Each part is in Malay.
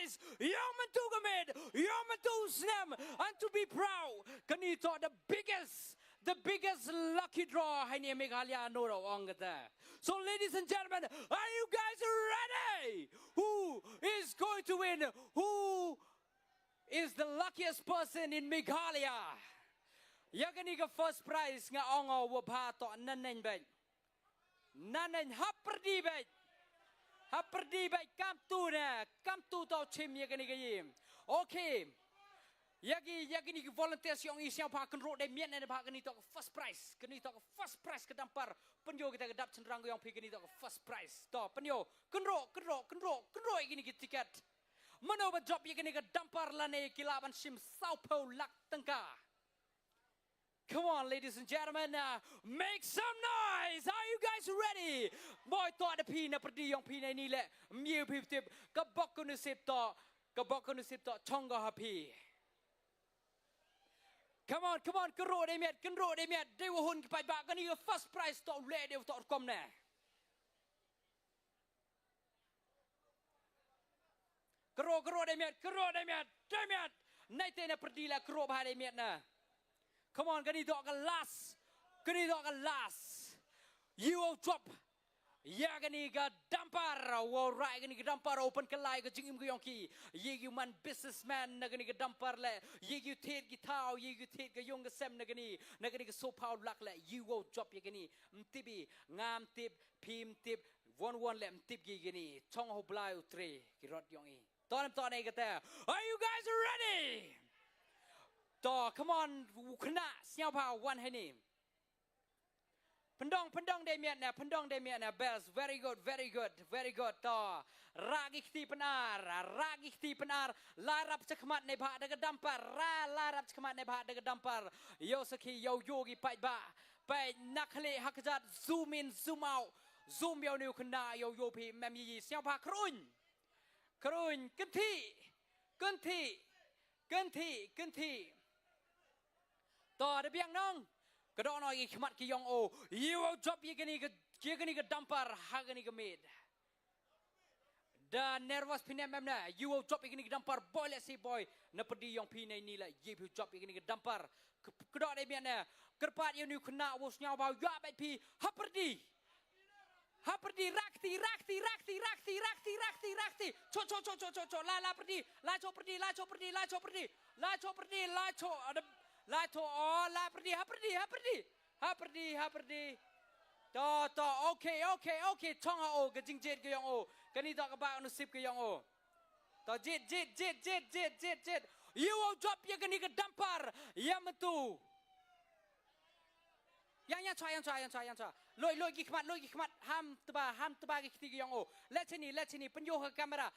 prize yang mentu gemit yang mentu snem and to be proud kanito the biggest lucky draw hai ni Meghalaya no ro ong kata. So ladies and gentlemen, are you guys ready? Who is going to win? Who is the luckiest person in Meghalaya? Yakani ka first prize nga ongo wo pha to nanen ba. Nanen haperdi ba. Haperdi ba kam tu to chim yakani ka yim. Okay. Yagi ni volunteers yang isiang pha kan ro dai mian ne pha kan ni to first prize ke dampar penyo kita kedap cenderang yang pi kan ni to first prize to penyo kan ro gini ki tiket mano ba job yagi ni ke dampar lane kilaban sim Sao Paulo lak tyngka. Come on, ladies and gentlemen, make some noise. Are you guys ready? Boy, thought the P na perdi yang P na ni le miu pi tip kabok ko nisip to chonga happy. Come on, kero de miat, they will hun kipai bak kani first prize to le de to kom ne. Kero de miat, naite na perdi la kero bah de miat na. Come on, kani to last. You will drop. Ya gani ga dampar, wo right gani ga dampar open kelai ga jingim ga yongki. Ye you man businessman na gani ga dampar le. Ye you tet gitau, ye you tet ga yong ga sem na gani ga so power lak le. You will drop ye gani mtibi ngam tip pim tip one le mtib gi gani chong ho blai utre ki rot yongi. Ton ai ga ta. Are you guys ready? To come on, khna siao pa one hai ni. Pendong de miat na bells very good to ragi khti penar larap chakmat ne bha daga dampar larap chakmat ne bha daga dampar yo sakhi yo yogi pai ba pai nakhle hakjat zoom in zoom out zoom yo new khna yo pi mem yi siao pha krun kanthi to de biang nong Kadang orang ikhmat ki yang oh, you will drop ye gani ke dampar hagani ke mid. Dan nervous pinem memna, you will drop ye gani ke dampar boy let's say boy, na pedi yang pinai ni lah, you will drop ye gani ke dampar. Kadang dia biarna, kerpat you ni kena was nyau bau ya baik pi, haperdi rakti, cho la perdi, la cho perdi, haperdi. To, okay. Chong o, ke jing jet ke yang o. Kani to kabak nu sip ke yang o. To jet. You will drop ye kani ke dampar. Yang metu. Yang cai. Loi khmat. Ham teba ke kiti ke yang o. Let sini. Penjuh ke kamera.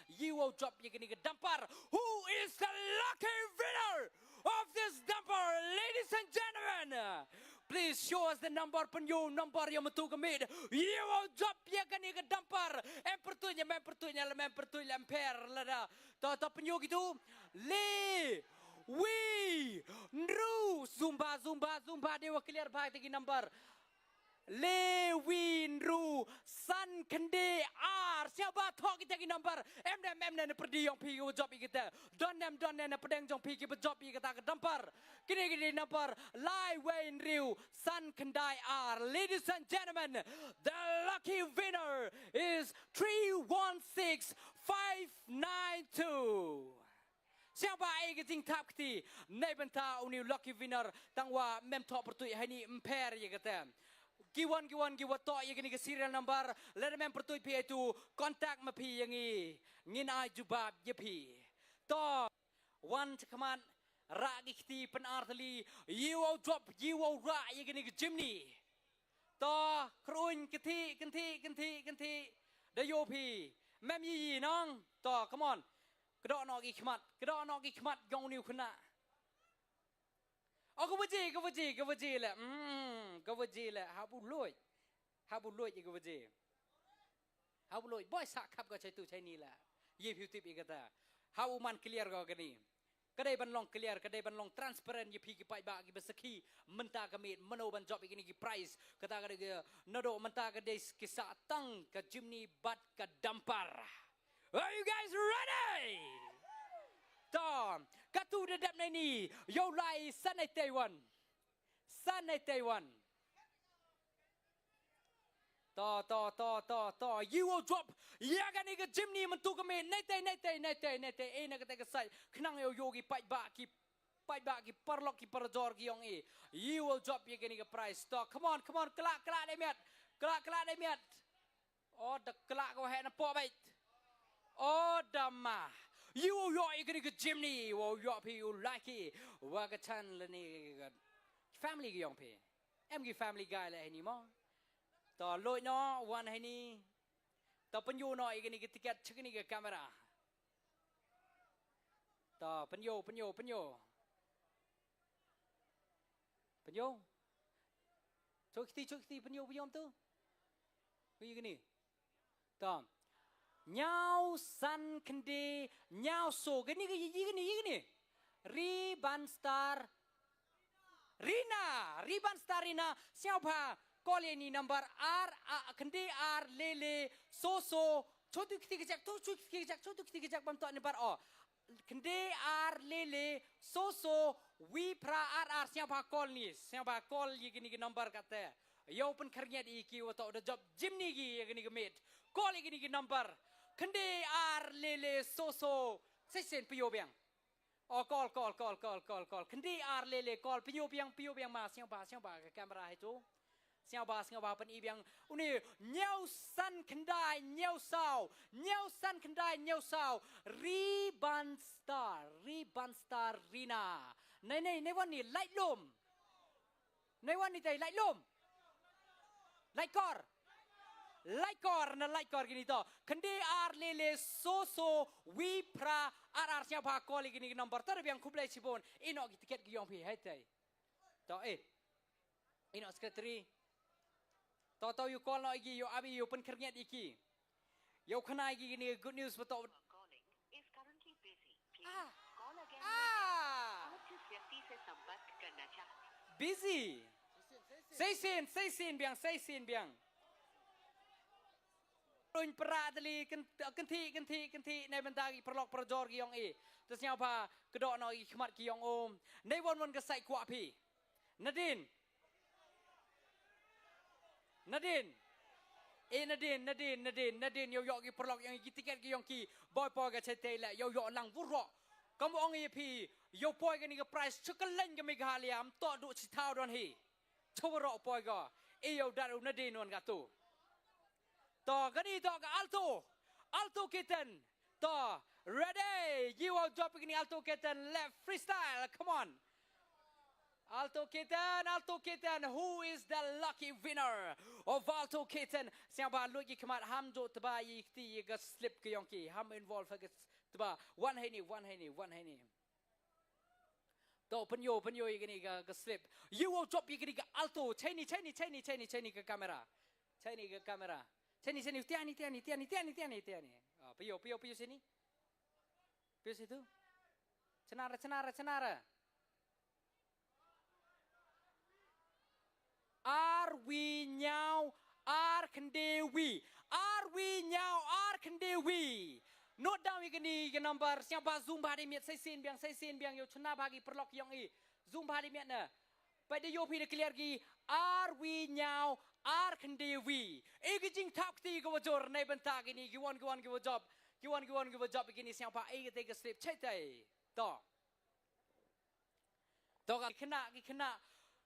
You will drop ye kani ke dampar. Who is the lucky winner of this dampar, ladies and gentlemen? Please show us the number number yang metu ke mid. You will drop ye kani ke dampar. Mempertunya lemper lada. To penjuh gitu. We Nru Zumba Dewa clear back the number Le We Nru San Kende R siapa talk kita number M na perdi yang pi job kita don na pedang jong pi kita job kita ke dampar kini number Lai We Nru San Kendai R. Ladies and gentlemen, the lucky winner is 316592. Siapa yang jing tap kti? Nai benta uni lucky winner tangwa mem top pertui hani emper ye kata. Giwan to ye gini ke serial number. Let mem pertui pi itu contact ma pi yang ngin ai jubab ye pi. To one cakaman ragi kti penartali you will drop you will ra ye gini ke Jimny. To krun kenti da yo pi mem yi nong. To come on. Kedok nak ikhmat gong niu kena. Oh kau beji le. Kau beji le. Habu loy je kau beji. Habu loy. Boy sakap kau cai ni lah. Ye piu tip ikata. Habu man clear kau kini. Kedai ban long clear, kedai ban long transparent ye pi ki pai ba ki besaki menta kami meno ban job ikini ki price. Kata kada ke nado menta kedai kisah tang ke Jimny bat ke dampar. Are you guys ready? Tom, katu dedap ni, yo lai sanai Taiwan. Sanai Taiwan. To. You will drop. Yaga ni ke Jimny mentu kami. Nete. Nak kata kesai. Kenang yo yogi pai ba ki parlok ki parjor ki yong e. You will drop yaga ni ke price. To, come on. Kelak demiat. Kelak demiat. Oh, the kelak kau hai nampak baik. Oh, dama. You will yo yaga ni ke Jimny. Will yo pi you like it. Waga chan le ni family ki yong pi. Em ki family guy le ni mo. To lôi nó one hay ni to penyu nó cái này cái ticket trước cái này cái camera to penyu cho cái penyu tu cái này to nhau san kendi nhau so cái này riban star Rina siapa Call ni number R kendi R lele so chotu kejak bam tok number O kendi R lele so we pra R siapa call ni siapa call ye gini number kata yo pen kerja di ki wato the job gym ni gi ye gini gemit call ye gini number kendi R lele so sesen piyo biang oh call kendi R lele call piyo biang ma siapa ke kamera itu Siapa bahas pen ibiang uni nyau san kendai nyau sao riban star Rina nei wan ni light lom nei wan ni tai light lom light kor gini to kendi ar lele so we pra ar siapa call gini nomor tar biang kublai sibon ino tiket gi yong pi hai tai to ino secretary Toto you call no igi yo abi yo pen kernyat iki. Yo kena igi gini good news betul. Calling is currently busy. Please call again later. आप जिस व्यक्ति से संपर्क करना चाहते हैं. Busy. Say sin biang. Run perak tali kenti nei bentagi perlok perjor ki yong e. Terus nyapa kedok no igi khmat ki yong om. Nei won kesai kuat pi. Nadine yo ki perlok yang tiket ki yong ki boy ga chete la yo lang vuro kamu ong ye pi yo boy ga ni ga price chukaleng ga mi ga liam to du chi tau don hi chobro boy ga e yo daru Nadine non ga tu to ga ni to ga alto kitten to ready you will drop ni alto kitten left freestyle come on Alto Kitten, who is the lucky winner of Alto Kitten? Siapa lagi kemat ham do terbaik ti ke slip ke yongki ham involve ke terba one henny. To penyo gini ke slip. You will drop gini ke alto. Cini ke kamera. Cini tiani. Ah piyo sini. Piyo situ. Cenara. Are we now are kendewi note down gini ke number siapa zoom bhari miat sai sin biang yo chuna bagi perlok yong i zoom bhari miat na pada yo pi de clear gi are we now are kendewi jing tak ti go jor nei benta gini gi wan go job gini siapa ke slip chetai to kena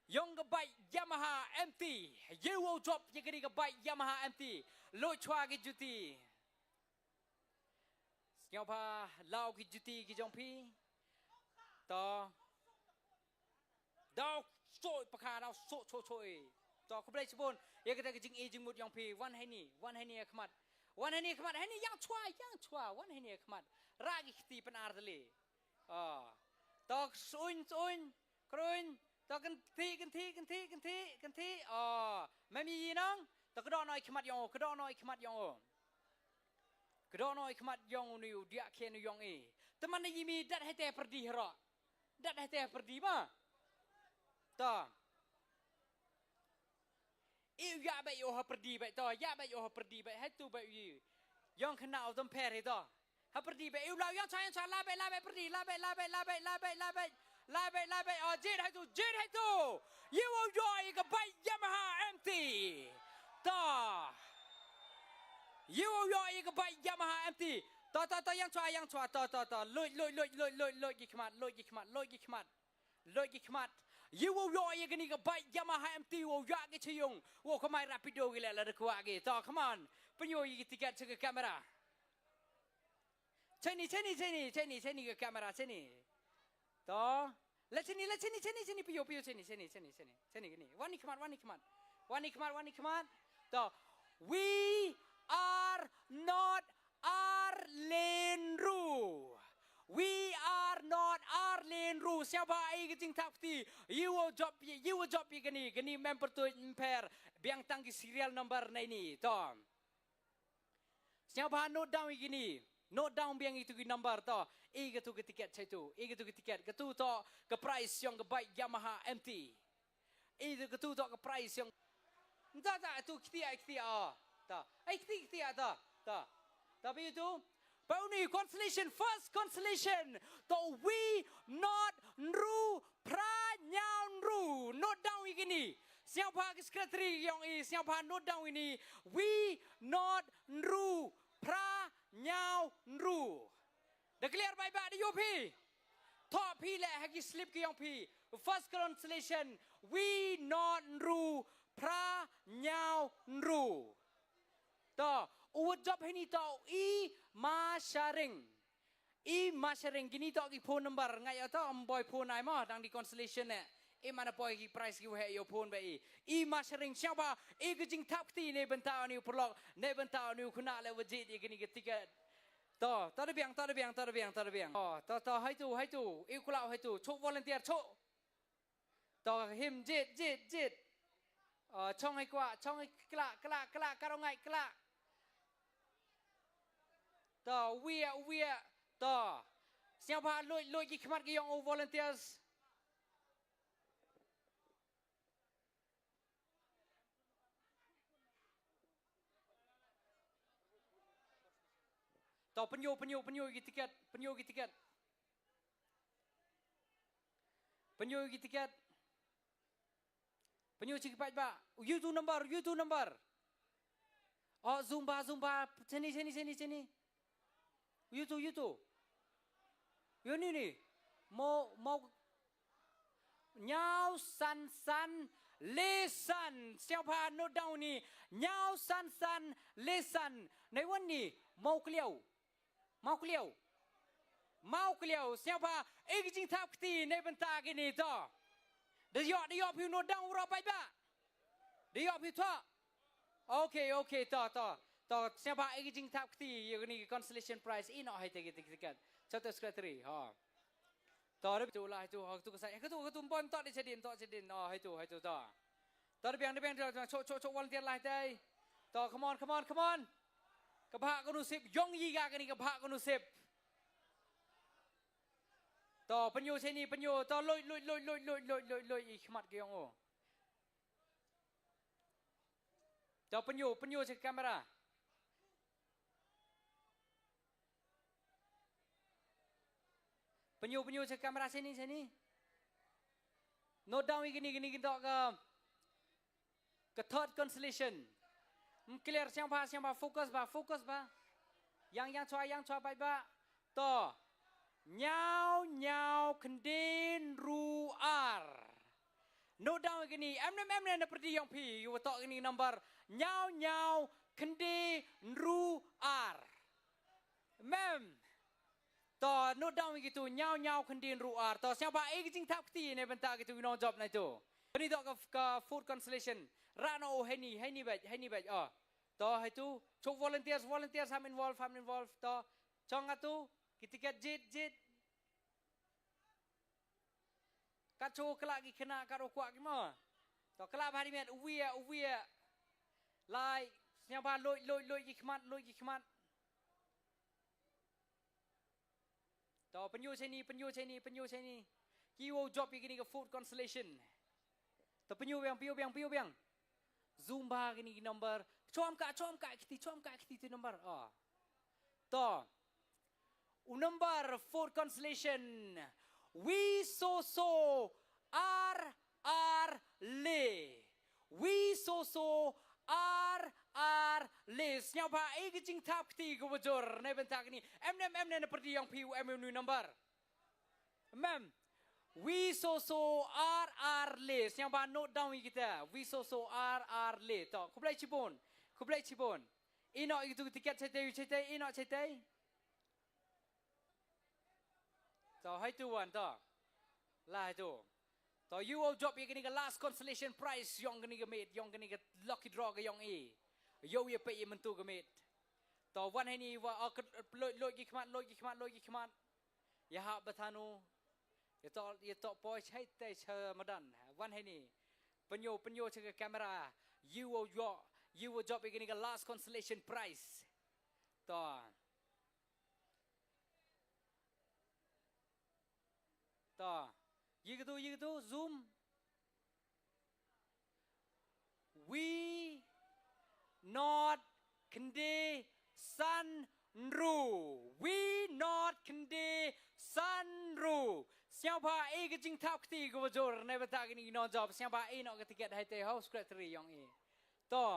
Young bike Yamaha MT. You will drop your bike Yamaha MT. Low chwagi juti. Siapa lau ki juti ki jongpi. To. Dau so pakha dau so. To kublai sibon. Ya kita jing e jing mut jongpi. One henny khmat. Henny yang chwa. One henny khmat. Ragi kiti penar tali. To sun. Krun. To kenti. Oh, mami nang. To kedok noi khmat yong. Kedok noi khmat yong ni dia ken yong e. Teman ni yimi dat hete perdi hero. Dat hete perdi ma. To. Ya ba yo perdi ba to. Ya ba yo perdi ba. Hai tu ba yi. Yong kena au tom per he to. perdi be yêu lao yang cha la be perdi la be jet hai tu you will joy ka bai Yamaha empty ta you will joy ka bai Yamaha empty ta yang chua ta loi gi khmat you will joy ka ni ka bai Yamaha empty will ya ke chiyong wo ka mai rapido gi la kwa gi ta come on penyo gi tiket ke kamera Ceni ke kamera ceni. Toh, let ceni piyo ceni gini. Wani kemat. Toh, we are not Arlenru. We are not Arlenru. Siapa ai keting takti? You will job gini member tu impair. Biang tangki serial number na ini. Toh, siapa note down gini? Note down biang itu number to. Gitu ke tiket saya tu. Gitu ke tiket. Ketu to ke price yang ke baik Yamaha MT. Ketu to ke price yang. Tak tu kita. Tak. Kita tak. Tapi itu. Pauni constellation first constellation. To we not ru pranyanru. Note down ini. Siapa sekretari yang ini? Siapa note down ini? We not ru Nyao nru. Declare by bad UP. Top P le hagi slip ki yang P. First constellation. We not nru nyao nru. To uwat job ini to ma sharing. Gini to ki phone number ngai to boy phone ai ma dang di constellation ne. Mana boy ki price ki he yo phone ba ma sharing siapa ke jing tap ti ne bentau ni prolog ne bentau ni khuna le wajit gini ketika to ta biang oh to hai tu kulau hai tu chok volunteer chok to him jit chong hai kwa chong hai kla karongai kla to we to siapa loi ki khmat ki yang volunteers Tahu penyu gi tiket. Penyu gi tiket. Penyu cik pat ba. You tu number. Oh zumba. Sini. You tu. Yo ni. Mau nyau san lesan. Siapa note down ni? Nyau san lesan. Nei wan ni mau keliau siapa jing tap kti nei benta gini to de yo pi no dang ro pai ba de yo pi to okay to siapa jing tap kti gini constellation prize ino hai te tiket satu sekretari ha to re tu lah tu tu kesai ke tu pon to sedin oh hai tu to to biang chok volunteer lah tai to come on Kepak konusip jong yiga kini kepak konusip. To penyu sini to loi ikhmat ke yang o. To penyu cek kamera. Penyu cek kamera sini. Note down gini to ke third constellation. Clear siapa fokus ba yang cua baik ba to nyau kendin ruar no down gini em na perdi yang pi you talk gini number nyau kendin ruar mem to no down gitu nyau kendin ruar to siapa jing tap ti ne bentar gitu no job na itu ini to ke food constellation Rano heni baik oh to hai tu chok volunteers ham involve to chong atu kitiket jit kacho kelak gi kena karo kuak gi mo to kelak hari met uwia lai siapa loi gi khmat to penyu sini ki wo job gini ke food constellation to penyu biang Zumba gini number. Cuam kak kiti tu number. Oh. To. Number 4 constellation. We so R le. We so R le. Siapa jing tap keti ko bocor. Nai bentak ni. M nem seperti yang piu new number. Mem. We so R le. Siapa note down kita. We so R le. Tak. Kublai cipon. Inok itu tiket cetai. Inok cetai. So, hai tu wan to. Lah tu. So, you will drop you gonna last consolation prize yang gonna get yang gonna get lucky draw ke yang A. Yo ye pay mentu ke mate. To wan hai ni wa loi gi khmat. Ya ha batanu. Ya to poi chai tai che madan. Wan hai ni. Penyo che kamera. You will drop you gonna get last consolation prize. To gitu zoom. We not kende sunru. We not kende sunru. Siapa ke jing tap keti ko bocor nai batak ni non job. Siapa nak ke tiket hai te house secretary yang to